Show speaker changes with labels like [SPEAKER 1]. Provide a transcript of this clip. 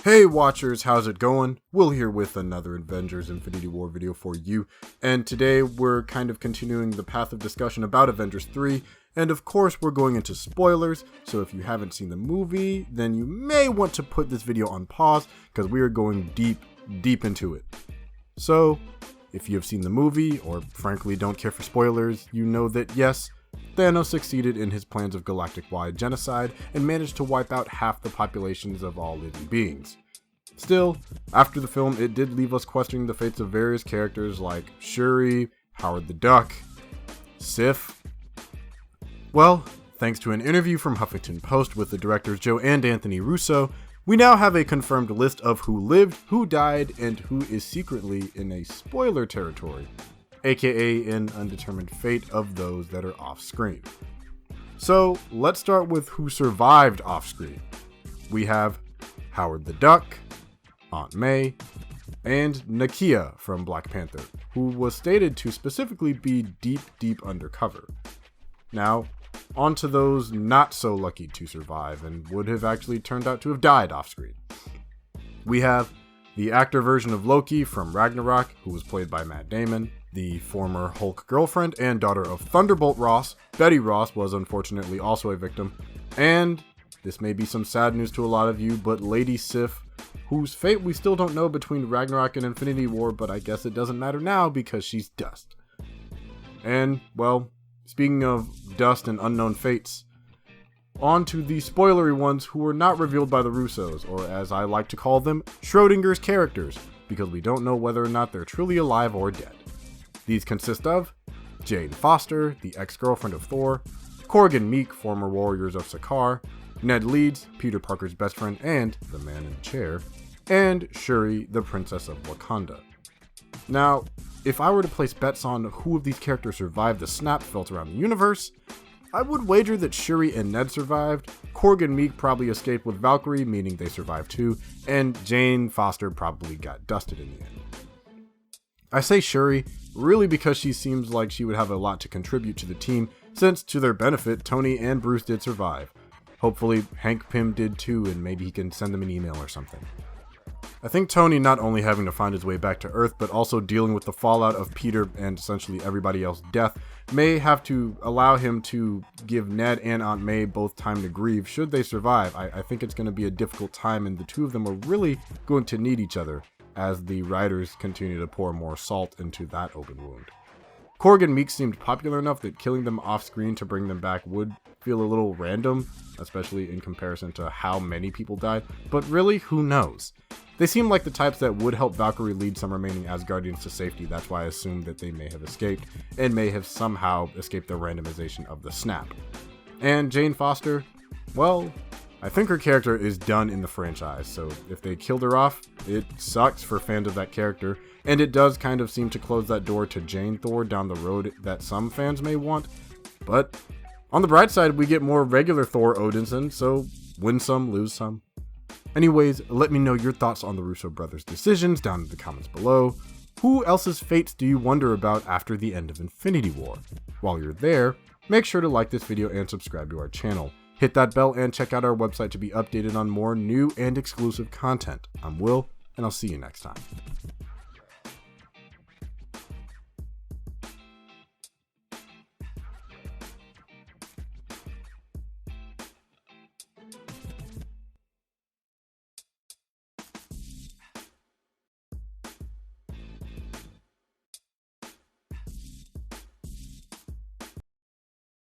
[SPEAKER 1] Hey watchers, how's it going? Will here with another Avengers Infinity War video for you, and today we're kind of continuing the path of discussion about Avengers 3, and of course we're going into spoilers, so if you haven't seen the movie, then you may want to put this video on pause, because we are going deep into it. So, if you have seen the movie, or frankly don't care for spoilers, you know that yes, Thanos succeeded in his plans of galactic-wide genocide and managed to wipe out half the populations of all living beings. Still, after the film, it did leave us questioning the fates of various characters like Shuri, Howard the Duck, Sif. Well, thanks to an interview from Huffington Post with the directors Joe and Anthony Russo, we now have a confirmed list of who lived, who died, and who is secretly in a spoiler territory, aka an undetermined fate of those that are off-screen. So, let's start with who survived off-screen. We have Howard the Duck, Aunt May, and Nakia from Black Panther, who was stated to specifically be deep undercover. Now, on to those not so lucky to survive and would have actually turned out to have died off-screen. We have the actor version of Loki from Ragnarok, who was played by Matt Damon. The former Hulk girlfriend and daughter of Thunderbolt Ross, Betty Ross, was unfortunately also a victim. And this may be some sad news to a lot of you, but Lady Sif, whose fate we still don't know between Ragnarok and Infinity War, but I guess it doesn't matter now because she's dust. And, well, speaking of dust and unknown fates, on to the spoilery ones who were not revealed by the Russos, or as I like to call them, Schrodinger's characters, because we don't know whether or not they're truly alive or dead. These consist of Jane Foster, the ex-girlfriend of Thor, Korg and Meek, former warriors of Sakaar, Ned Leeds, Peter Parker's best friend and the man in the chair, and Shuri, the princess of Wakanda. Now, if I were to place bets on who of these characters survived the snap felt around the universe, I would wager that Shuri and Ned survived, Korg and Meek probably escaped with Valkyrie, meaning they survived too, and Jane Foster probably got dusted in the end. I say Shuri, really because she seems like she would have a lot to contribute to the team, since to their benefit, Tony and Bruce did survive. Hopefully Hank Pym did too, and maybe he can send them an email or something. I think Tony not only having to find his way back to Earth, but also dealing with the fallout of Peter and essentially everybody else's death, may have to allow him to give Ned and Aunt May both time to grieve should they survive. I think it's going to be a difficult time, and the two of them are really going to need each other as the writers continue to pour more salt into that open wound. Korg and Meek seemed popular enough that killing them off screen to bring them back would feel a little random, especially in comparison to how many people died, but really, who knows? They seem like the types that would help Valkyrie lead some remaining Asgardians to safety, that's why I assumed that they may have escaped, and may have somehow escaped the randomization of the snap. And Jane Foster, well, I think her character is done in the franchise, so if they killed her off, it sucks for fans of that character, and it does kind of seem to close that door to Jane Thor down the road that some fans may want, but on the bright side, we get more regular Thor Odinson, so win some, lose some. Anyways, let me know your thoughts on the Russo brothers' decisions down in the comments below. Who else's fates do you wonder about after the end of Infinity War? While you're there, make sure to like this video and subscribe to our channel. Hit that bell and check out our website to be updated on more new and exclusive content. I'm Will, and I'll see you next time.